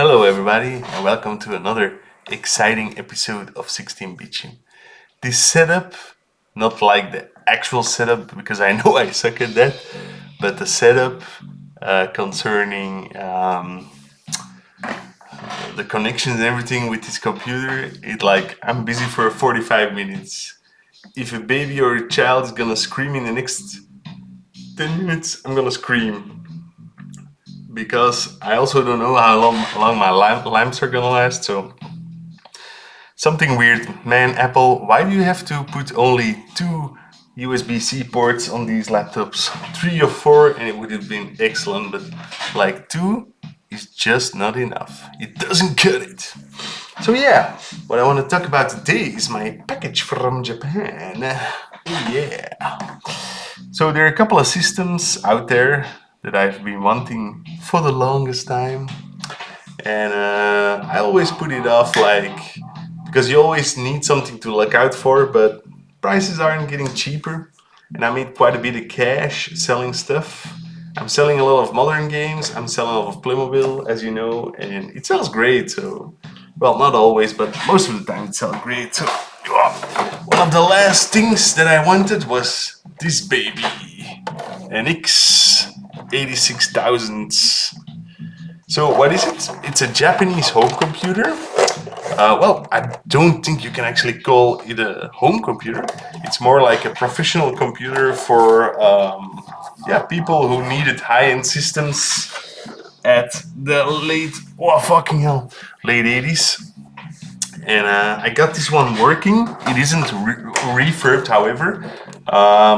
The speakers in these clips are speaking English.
Hello everybody and welcome to another exciting episode of 16 Bitching. This setup, not like the actual setup because I know I suck at that, but the setup concerning the connections and everything with this computer, I'm busy for 45 minutes. If a baby or a child is gonna scream in the next 10 minutes, I'm gonna scream. Because I also don't know how long my lamps are gonna last, so something weird. Man, Apple, why do you have to put only two USB-C ports on these laptops? 3 or 4 and it would have been excellent, but like 2 is just not enough. It doesn't cut it. So yeah, what I want to talk about today is my package from Japan. Yeah. So there are a couple of systems out there that I've been wanting for the longest time. And I always put it off because you always need something to look out for, but prices aren't getting cheaper. And I made quite a bit of cash selling stuff. I'm selling a lot of modern games, I'm selling a lot of Playmobil, as you know, and it sells great. So, well, not always, but most of the time it sells great. So, one of the last things that I wanted was this baby, an x68000. So what is it? It's a Japanese home computer. Well, I don't think you can actually call it a home computer. It's more like a professional computer for people who needed high-end systems at the late 80s. And I got this one working. It isn't refurbed, however.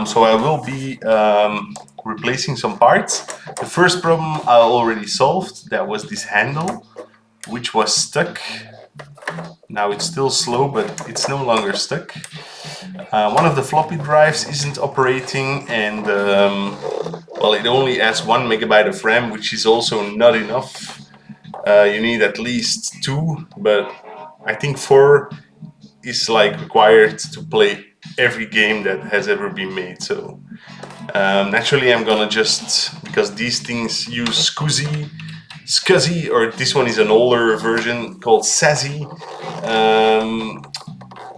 So I will be replacing some parts. The first problem I already solved. That was this handle, which was stuck. Now it's still slow, but it's no longer stuck. One of the floppy drives isn't operating, and it only has 1 megabyte of RAM, which is also not enough. You need at least 2, but I think 4 is required to play every game that has ever been made. So naturally I'm gonna because these things use SCSI, or this one is an older version called SASI,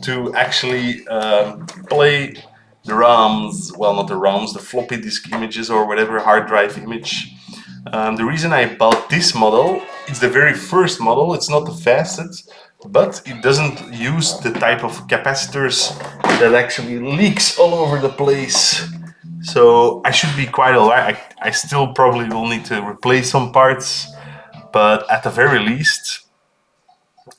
to actually play the ROMs, well, not the ROMs, the floppy disk images or whatever hard drive image. The reason I bought this model, it's the very first model, it's not the fastest, but it doesn't use the type of capacitors that actually leaks all over the place. So I should be quite alright. I still probably will need to replace some parts, but at the very least,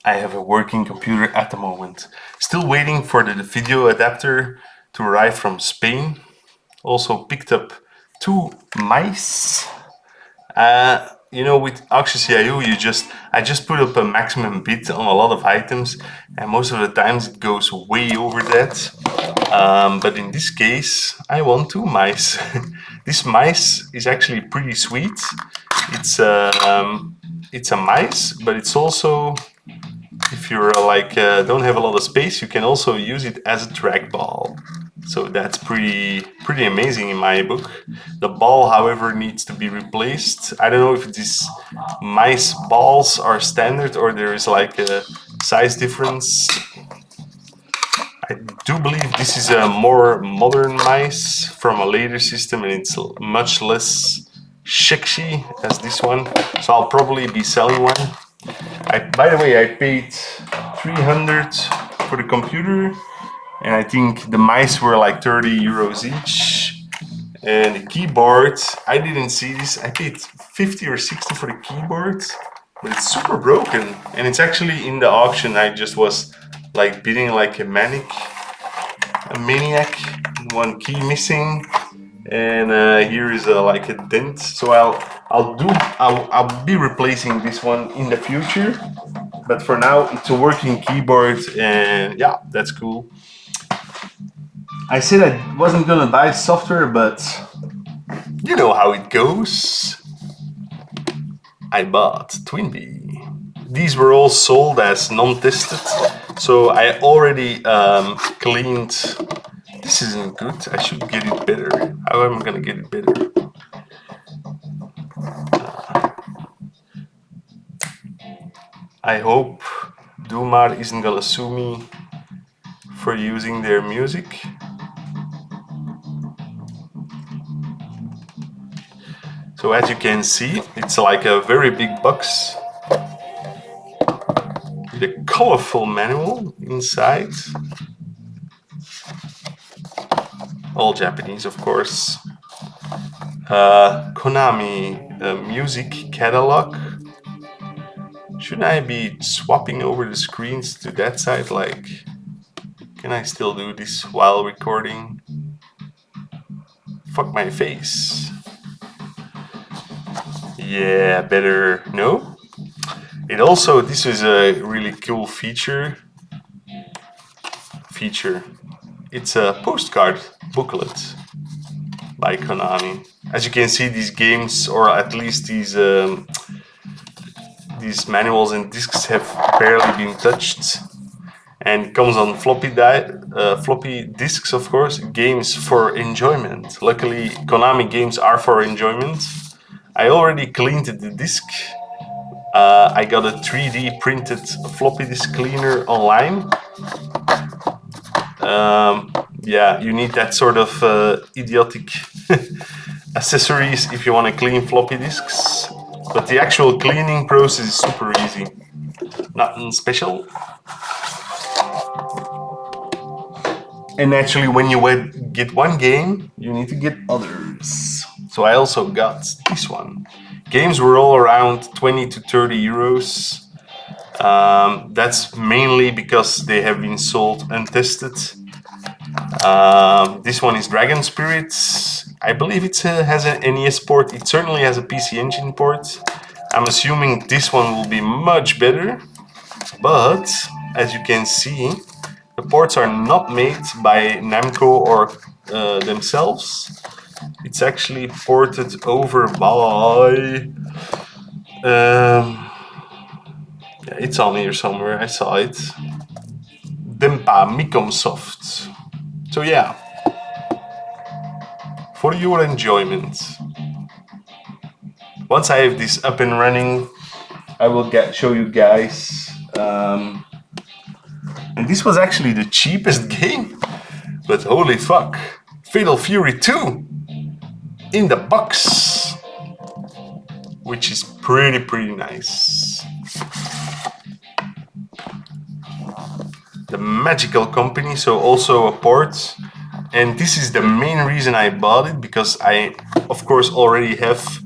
I have a working computer at the moment. Still waiting for the video adapter to arrive from Spain. Also picked up 2 mice. With x680, I just put up a maximum bid on a lot of items, and most of the times it goes way over that. But in this case, I want 2 mice. This mice is actually pretty sweet. It's a mice, but it's also, if you're don't have a lot of space, you can also use it as a trackball. So that's pretty amazing in my book. The ball, however, needs to be replaced. I don't know if these mice balls are standard or there is a size difference. I do believe this is a more modern mice from a later system, and it's much less sexy as this one. So I'll probably be selling one. By the way, I paid 300 for the computer, and I think the mice were like 30 euros each. And the keyboard, I didn't see this. I paid 50 or 60 for the keyboard, but it's super broken. And it's actually in the auction. I just was bidding like a maniac. 1 key missing, and here is a dent. So I'll be replacing this one in the future. But for now, it's a working keyboard, and yeah, that's cool. I said I wasn't gonna buy software, but you know how it goes. I bought Twinbee. These were all sold as non-tested, so I already cleaned. This isn't good. I should get it better. How am I gonna get it better? I hope Dumar isn't gonna sue me for using their music. So as you can see, it's like a very big box with a colorful manual inside. All Japanese, of course. Konami music catalog. Shouldn't I be swapping over the screens to that side? Like, can I still do this while recording? Fuck my face. Yeah, better no. It also, this is a really cool feature. It's a postcard booklet by Konami. As you can see, these games, or at least these manuals and discs, have barely been touched, and it comes on floppy disks, of course. Games for enjoyment. Luckily, Konami games are for enjoyment. I already cleaned the disc. I got a 3D printed floppy disk cleaner online. Yeah, you need that sort of idiotic accessories if you want to clean floppy disks. But the actual cleaning process is super easy. Nothing special. And naturally, when you get one game, you need to get others. So I also got this one. Games were all around 20 to 30 euros. That's mainly because they have been sold untested. This one is Dragon Spirits. I believe it has an NES port. It certainly has a PC Engine port. I'm assuming this one will be much better. But as you can see, the ports are not made by Namco or themselves. It's actually ported over by... yeah, it's on here somewhere, I saw it. Dempa Micomsoft. So yeah, for your enjoyment. Once I have this up and running, I will show you guys. And this was actually the cheapest game, but holy fuck, Fatal Fury 2 in the box, which is pretty nice. The Magical Company, so also a port. And this is the main reason I bought it, because I, of course, already have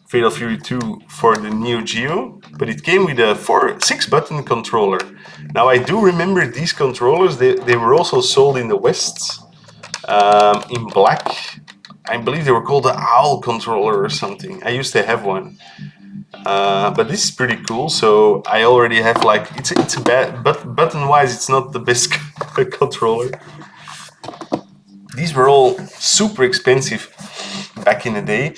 Fatal Fury 2 for the Neo Geo, but it came with a 6-button controller. Now I do remember these controllers, they were also sold in the West, in black. I believe they were called the Owl controller or something. I used to have one. But this is pretty cool, so I already have, like, it's bad, but button-wise it's not the best controller. These were all super expensive back in the day.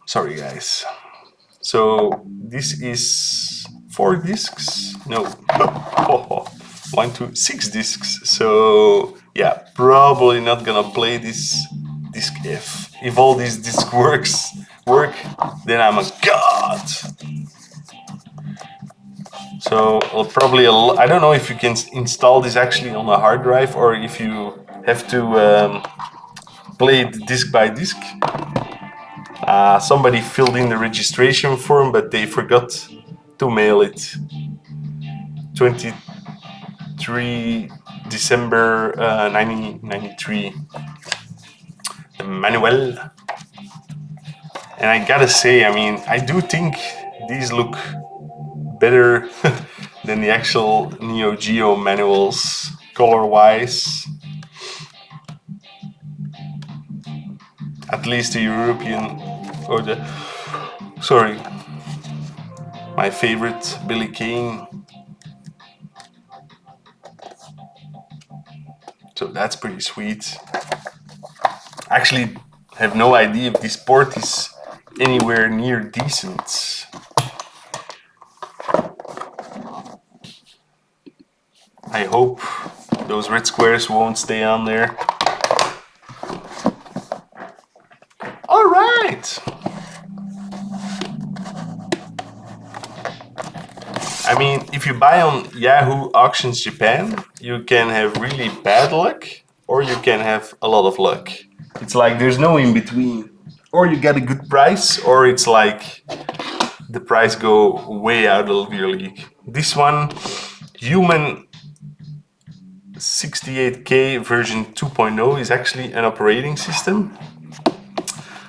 Sorry guys. So this is 4 discs? No. 1, 2, 6 discs. So yeah, probably not gonna play this disc F. If all these discs work, then I'm a god. So probably I don't know if you can install this actually on a hard drive, or if you have to play it disc by disc. Somebody filled in the registration form, but they forgot to mail it. 23 December 1993. The manual. And I gotta say, I mean, I do think these look better than the actual Neo Geo manuals, color-wise. At least the European, or my favorite, Billy Kane. So that's pretty sweet. Actually, have no idea if this port is anywhere near decent. I hope those red squares won't stay on there. All right. I mean, if you buy on Yahoo Auctions Japan, you can have really bad luck, or you can have a lot of luck. It's like there's no in between. Or you get a good price, or it's like the price go way out of your league. This one, Human 68K version 2.0 is actually an operating system.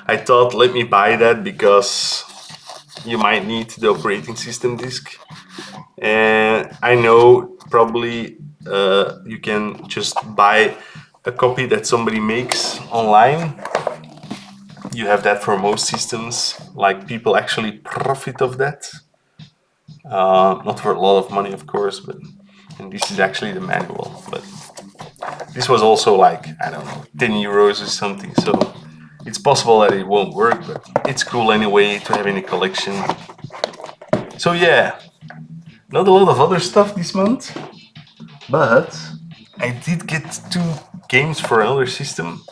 I thought, let me buy that because you might need the operating system disk. And I know probably you can just buy a copy that somebody makes online. You have that for most systems. Like, people actually profit of that. Not for a lot of money, of course, but and this is actually the manual. But this was also like, I don't know, 10 euros or something. So it's possible that it won't work, but it's cool anyway to have in a collection. So yeah, not a lot of other stuff this month, but I did get 2 games for another system.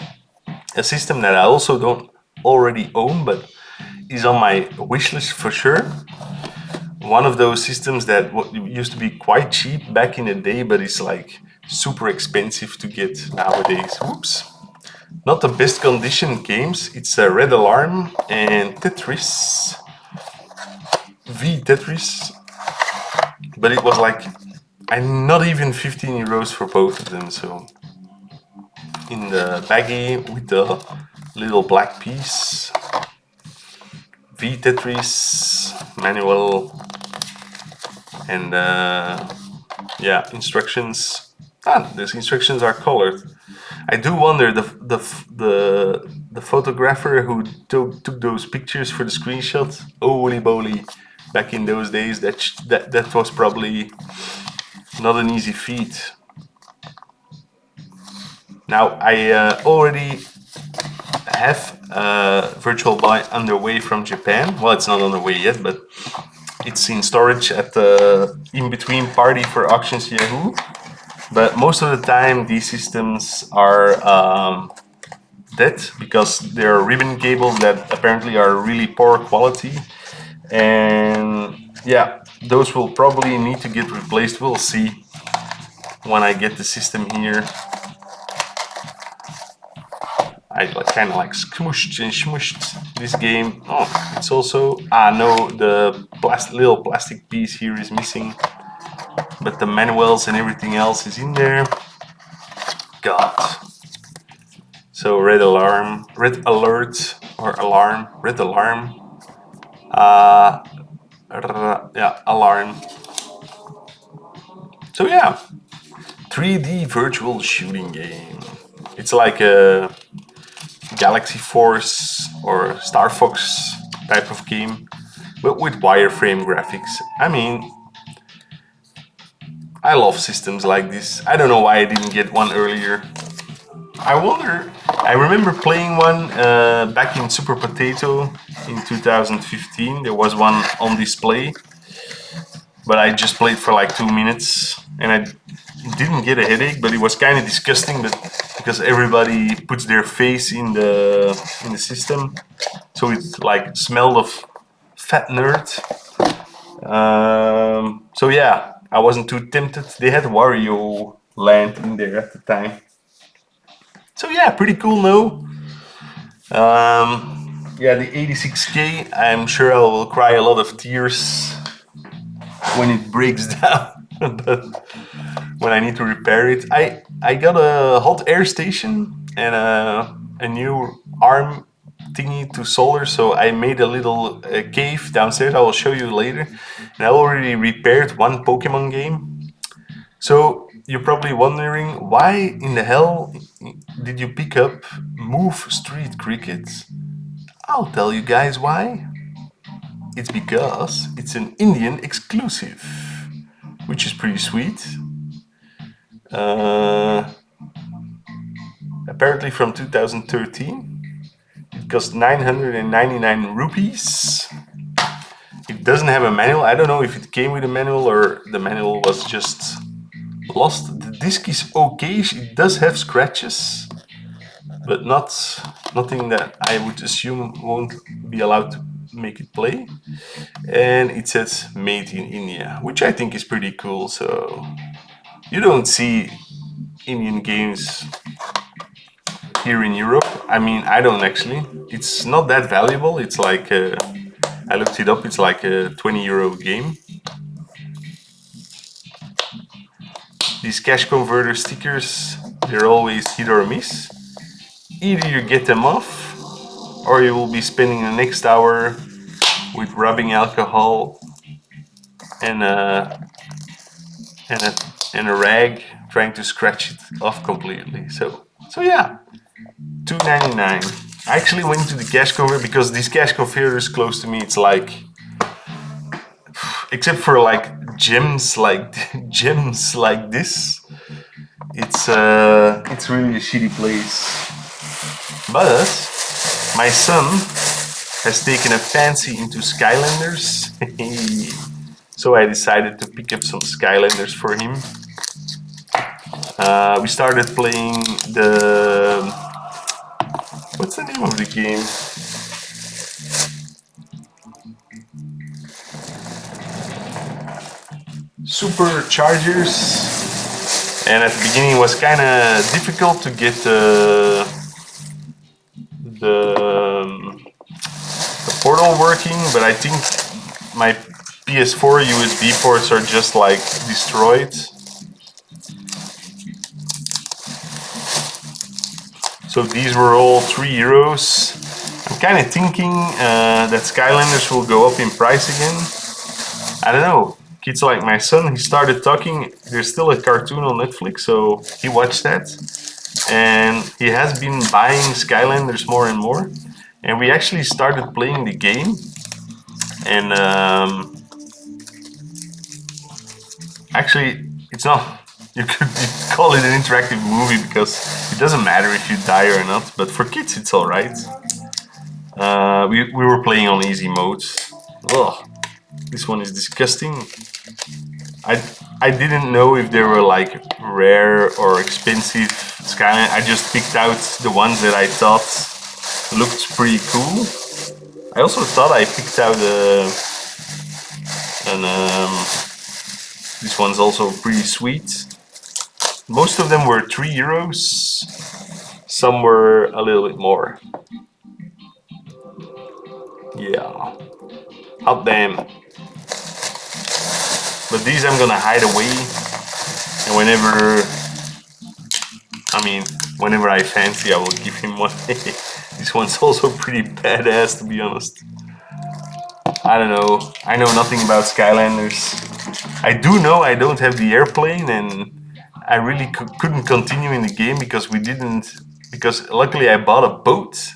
A system that I also don't already own, but is on my wish list for sure. One of those systems that used to be quite cheap back in the day, but it's like super expensive to get nowadays. Oops. Not the best condition games. It's a Red Alarm and Tetris. Tetris. But it was like, not even 15 euros for both of them. So in the baggie with the little black piece. Tetris manual and yeah, instructions. These instructions are colored. I do wonder the photographer who took those pictures for the screenshot. Holy moly! Back in those days, that was probably not an easy feat. Now I already have Virtual Boy underway from Japan. Well, it's not underway yet, but it's in storage at the in-between party for Auctions Yahoo. But most of the time, these systems are dead because they're ribbon cables that apparently are really poor quality. And yeah, those will probably need to get replaced. We'll see when I get the system here. I kind of like smooshed and smooshed this game. Oh, it's also... no, the little plastic piece here is missing. But the manuals and everything else is in there. God. So red alarm, red alert, or alarm, red alarm. Yeah, alarm. So yeah, 3D virtual shooting game. It's like a Galaxy Force or Star Fox type of game, but with wireframe graphics. I mean, I love systems like this. I don't know why I didn't get one earlier. I wonder, I remember playing one back in Super Potato in 2015. There was one on display, but I just played for like 2 minutes and I didn't get a headache, but it was kind of disgusting, but because everybody puts their face in the system, so it like smelled of fat nerd. So yeah, I wasn't too tempted. They had Wario Land in there at the time. So yeah, pretty cool, no? Yeah, the 86K, I'm sure I will cry a lot of tears when it breaks down, but when I need to repair it. I got a hot air station and a new arm thingy to solder, so I made a little cave downstairs. I will show you later. And I already repaired one Pokemon game. So you're probably wondering, why in the hell did you pick up Move Street Cricket? I'll tell you guys why. It's because it's an Indian exclusive, which is pretty sweet. Apparently from 2013. It cost 999 rupees. It doesn't have a manual. I don't know if it came with a manual or the manual was just lost. The disc is okay. It does have scratches, but nothing that I would assume won't be allowed to make it play. And it says made in India, which I think is pretty cool. So you don't see Indian games here in Europe. I mean, I don't actually. It's not that valuable. It's like I looked it up. It's like a 20 € game. These cash converter stickers, they're always hit or miss. Either you get them off, or you will be spending the next hour with rubbing alcohol and and a rag trying to scratch it off completely. So yeah, $2.99. I actually went to the cash converter because this cash converter is close to me. It's like, except for like gems like gems like this, it's really a shitty place. But my son has taken a fancy into Skylanders. So I decided to pick up some Skylanders for him. We started playing the... What's the name of the game? Superchargers. And at the beginning it was kind of difficult to get the portal working, but I think my PS4 USB ports are just like destroyed. So these were all €3. I'm kind of thinking that Skylanders will go up in price again. I don't know. Kids like my son, he started talking. There's still a cartoon on Netflix, so he watched that. And he has been buying Skylanders more and more. And we actually started playing the game. And actually, it's not... You could call it an interactive movie because it doesn't matter if you die or not. But for kids, it's alright. We were playing on easy mode. Ugh, this one is disgusting. I didn't know if they were like rare or expensive Skylanders. I just picked out the ones that I thought looked pretty cool. I also thought I picked out this one's also pretty sweet. Most of them were €3. Some were a little bit more. Yeah. Hot damn. But these I'm gonna hide away, and whenever I fancy, I will give him one. This one's also pretty badass, to be honest. I don't know. I know nothing about Skylanders. I do know I don't have the airplane, and I really couldn't continue in the game because luckily I bought a boat.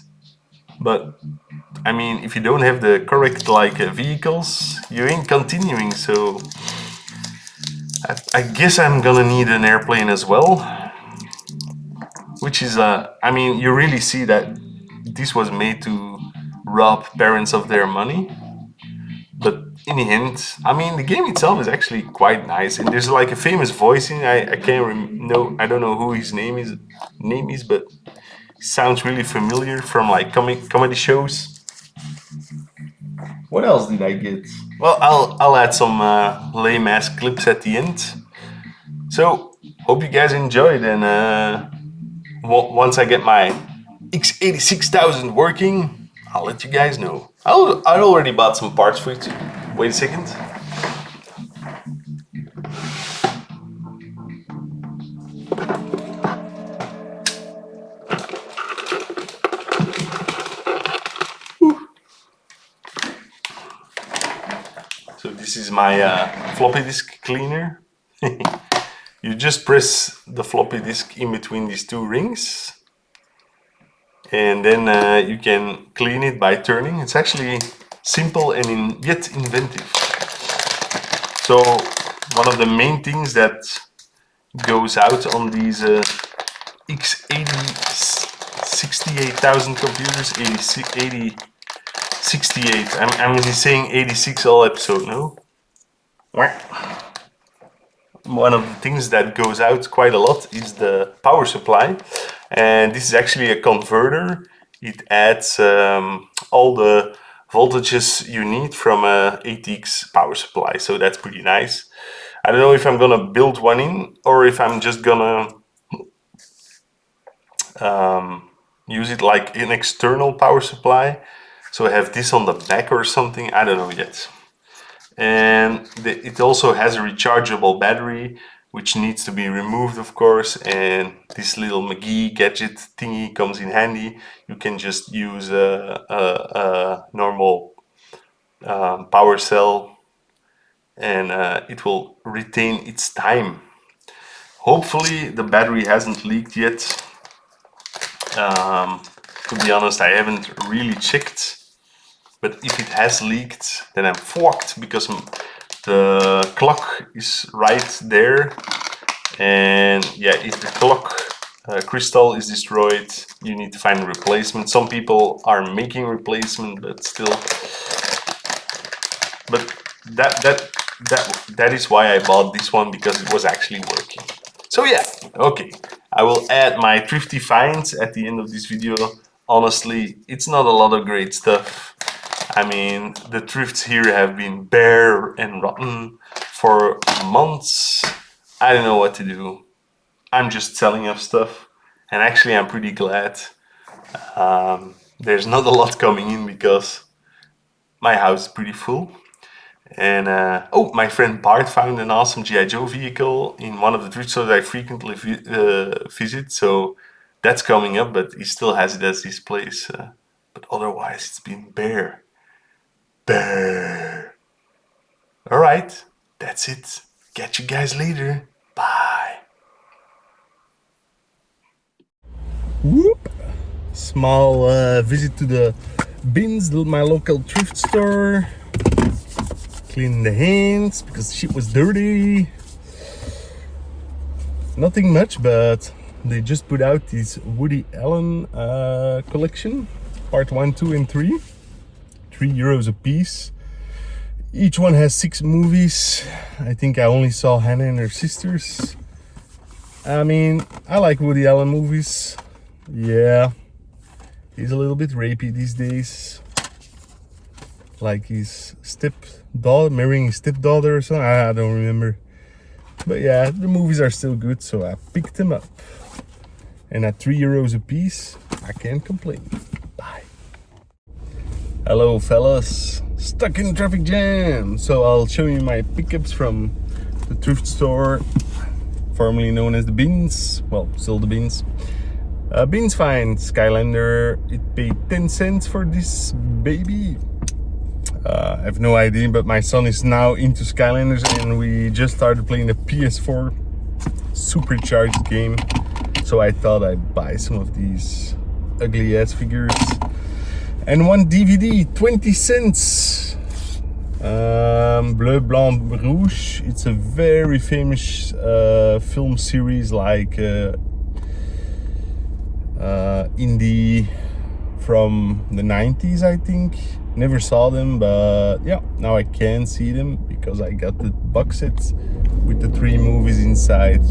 But I mean, if you don't have the correct vehicles, you ain't continuing. So I guess I'm gonna need an airplane as well. Which is I mean, you really see that this was made to rob parents of their money. But in the end, I mean, the game itself is actually quite nice, and there's like a famous voice in. I I don't know who his name is, but it sounds really familiar from like comedy shows. What else did I get? Well, I'll add some lame ass clips at the end. So hope you guys enjoyed, and once I get my x68000 working, I'll let you guys know. I already bought some parts for it too. Wait a second. So this is my floppy disk cleaner. You just press the floppy disk in between these two rings, and then you can clean it by turning. It's actually simple and yet inventive. So one of the main things that goes out on these x68000 computers, 8068. I'm saying 86 all episode, no? One of the things that goes out quite a lot is the power supply, and this is actually a converter. It adds all the voltages you need from a ATX power supply. So that's pretty nice. I don't know if I'm gonna build one in or if I'm just gonna use it like an external power supply. So I have this on the back or something. I don't know yet. And it also has a rechargeable battery, which needs to be removed, of course. And this little McGee gadget thingy comes in handy. You can just use a normal power cell, and it will retain its time. Hopefully the battery hasn't leaked yet. To be honest, I haven't really checked. But if it has leaked, then I'm fucked, because the clock is right there. And yeah, if the clock crystal is destroyed, you need to find a replacement. Some people are making replacement, but still. But that is why I bought this one, because it was actually working. So yeah, okay. I will add my thrifty finds at the end of this video. Honestly, it's not a lot of great stuff. I mean, the thrifts here have been bare and rotten for months. I don't know what to do. I'm just selling off stuff. And actually, I'm pretty glad. There's not a lot coming in because my house is pretty full. And oh, my friend Bart found an awesome G.I. Joe vehicle in one of the thrift stores I frequently visit. So that's coming up, but he still has it as his place. But otherwise, it's been bare. Bare. All right, that's it. Catch you guys later. Bye. Whoop. Small visit to the bins, my local thrift store. Cleaning the hands because shit was dirty. Nothing much, but they just put out this Woody Allen collection, part 1, 2, and 3. €3 a piece. Each one has 6 movies. I think I only saw Hannah and Her Sisters. I mean, I like Woody Allen movies. Yeah, he's a little bit rapey these days. Like his stepdaughter, marrying his stepdaughter or something. I don't remember. But yeah, the movies are still good, so I picked them up. And at €3 a piece, I can't complain. Bye. Hello fellas, stuck in traffic jam. So I'll show you my pickups from the thrift store, formerly known as the Bins. Well, still the Bins. Bins find Skylander. It paid 10 cents for this baby. I have no idea, but my son is now into Skylanders, and we just started playing the PS4 supercharged game. So I thought I'd buy some of these ugly ass figures. And one DVD, 20 cents. Bleu, Blanc, Rouge. It's a very famous film series, like indie from the 90s, I think. Never saw them, but yeah, now I can see them because I got the box set with the 3 movies inside,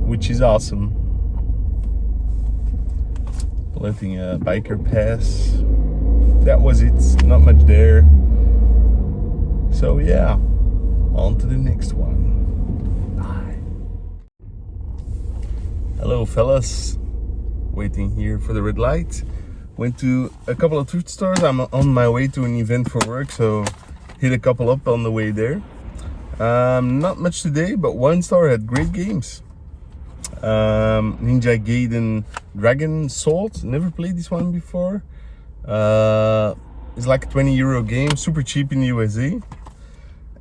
which is awesome. Letting a biker pass. That was it, not much there. So yeah, on to the next one. Bye. Hello fellas, waiting here for the red light. Went to a couple of thrift stores. I'm on my way to an event for work, so hit a couple up on the way there. Not much today, but one store had great games. Ninja Gaiden Dragon Salt, never played this one before. It's like a €20 game, super cheap in the USA.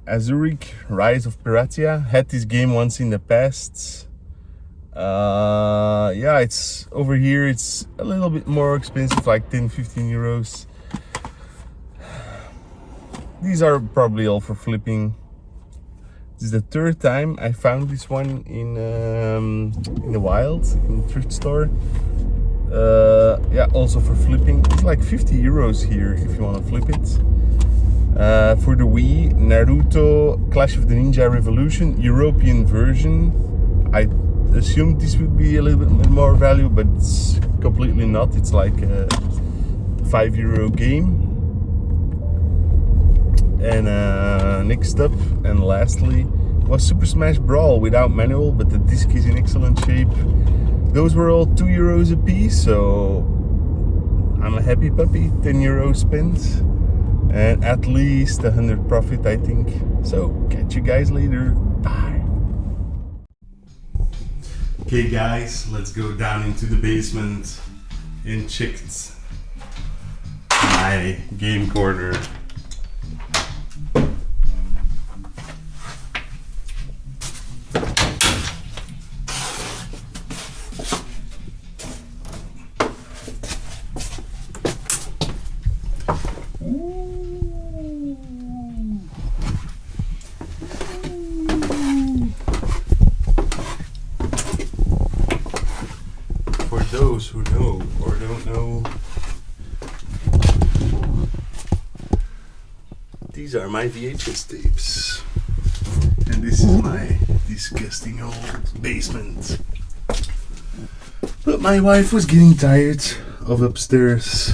Azuric Rise of Piratia, had this game once in the past. Yeah, it's over here, it's a little bit more expensive, like 10-15 euros. These are probably all for flipping. This is the 3rd time I found this one in the wild, in the thrift store. Yeah, also for flipping. It's like 50 euros here if you want to flip it. For the Wii, Naruto Clash of the Ninja Revolution European version. I assumed this would be a little bit more value, but it's completely not. It's like a €5 game. And next up and lastly was Super Smash Brawl without manual, but the disc is in excellent shape. Those were all €2 a piece, so I'm a happy puppy. €10 spent and at least 100 profit, I think. So catch you guys later. Bye. Okay guys, let's go down into the basement and check my game corner. For those who know or don't know, these are my VHS tapes, and this is my disgusting old basement. But my wife was getting tired of upstairs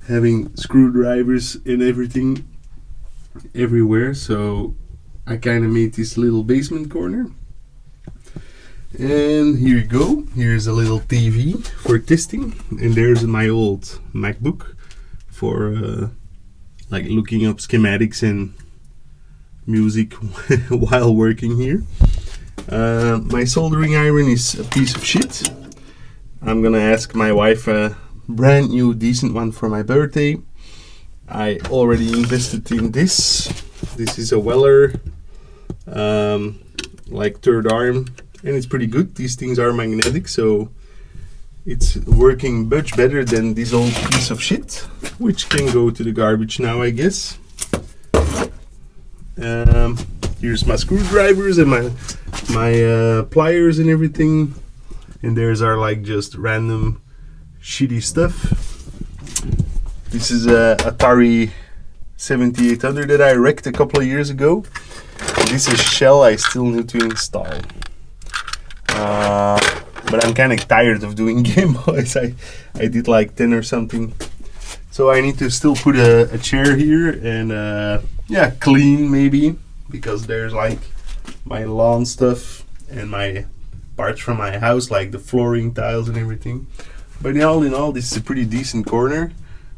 having screwdrivers and everything everywhere, so I kind of made this little basement corner. And here you go. Here's a little TV for testing, and there's my old MacBook for like looking up schematics and music while working here. My soldering iron is a piece of shit. I'm gonna ask my wife a brand new decent one for my birthday. I already invested in this. This is a Weller like third arm, and it's pretty good. These things are magnetic, so it's working much better than this old piece of shit, which can go to the garbage now, I guess. Here's my screwdrivers and my pliers and everything, and there's our like just random shitty stuff. This is a Atari 7800 that I wrecked a couple of years ago. This is a shell I still need to install. But I'm kind of tired of doing Game Boys. I did like 10 or something. So I need to still put a chair here and yeah, clean maybe, because there's like my lawn stuff and my parts from my house, like the flooring tiles and everything. But all in all, this is a pretty decent corner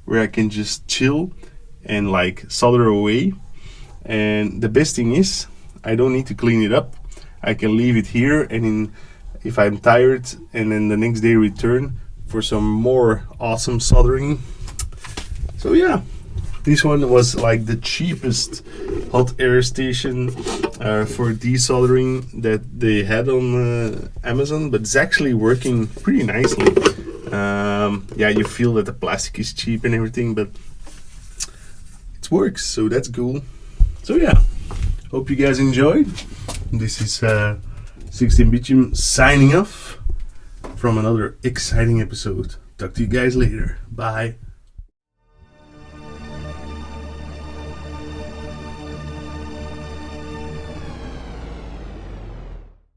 where I can just chill and like solder away. And the best thing is, I don't need to clean it up. I can leave it here, and if I'm tired, and then the next day return for some more awesome soldering. So yeah, this one was like the cheapest hot air station for desoldering that they had on Amazon, but it's actually working pretty nicely. Yeah, you feel that the plastic is cheap and everything, but it works, so that's cool. So yeah, hope you guys enjoyed. This is 16Bitchem signing off from another exciting episode. Talk to you guys later. Bye.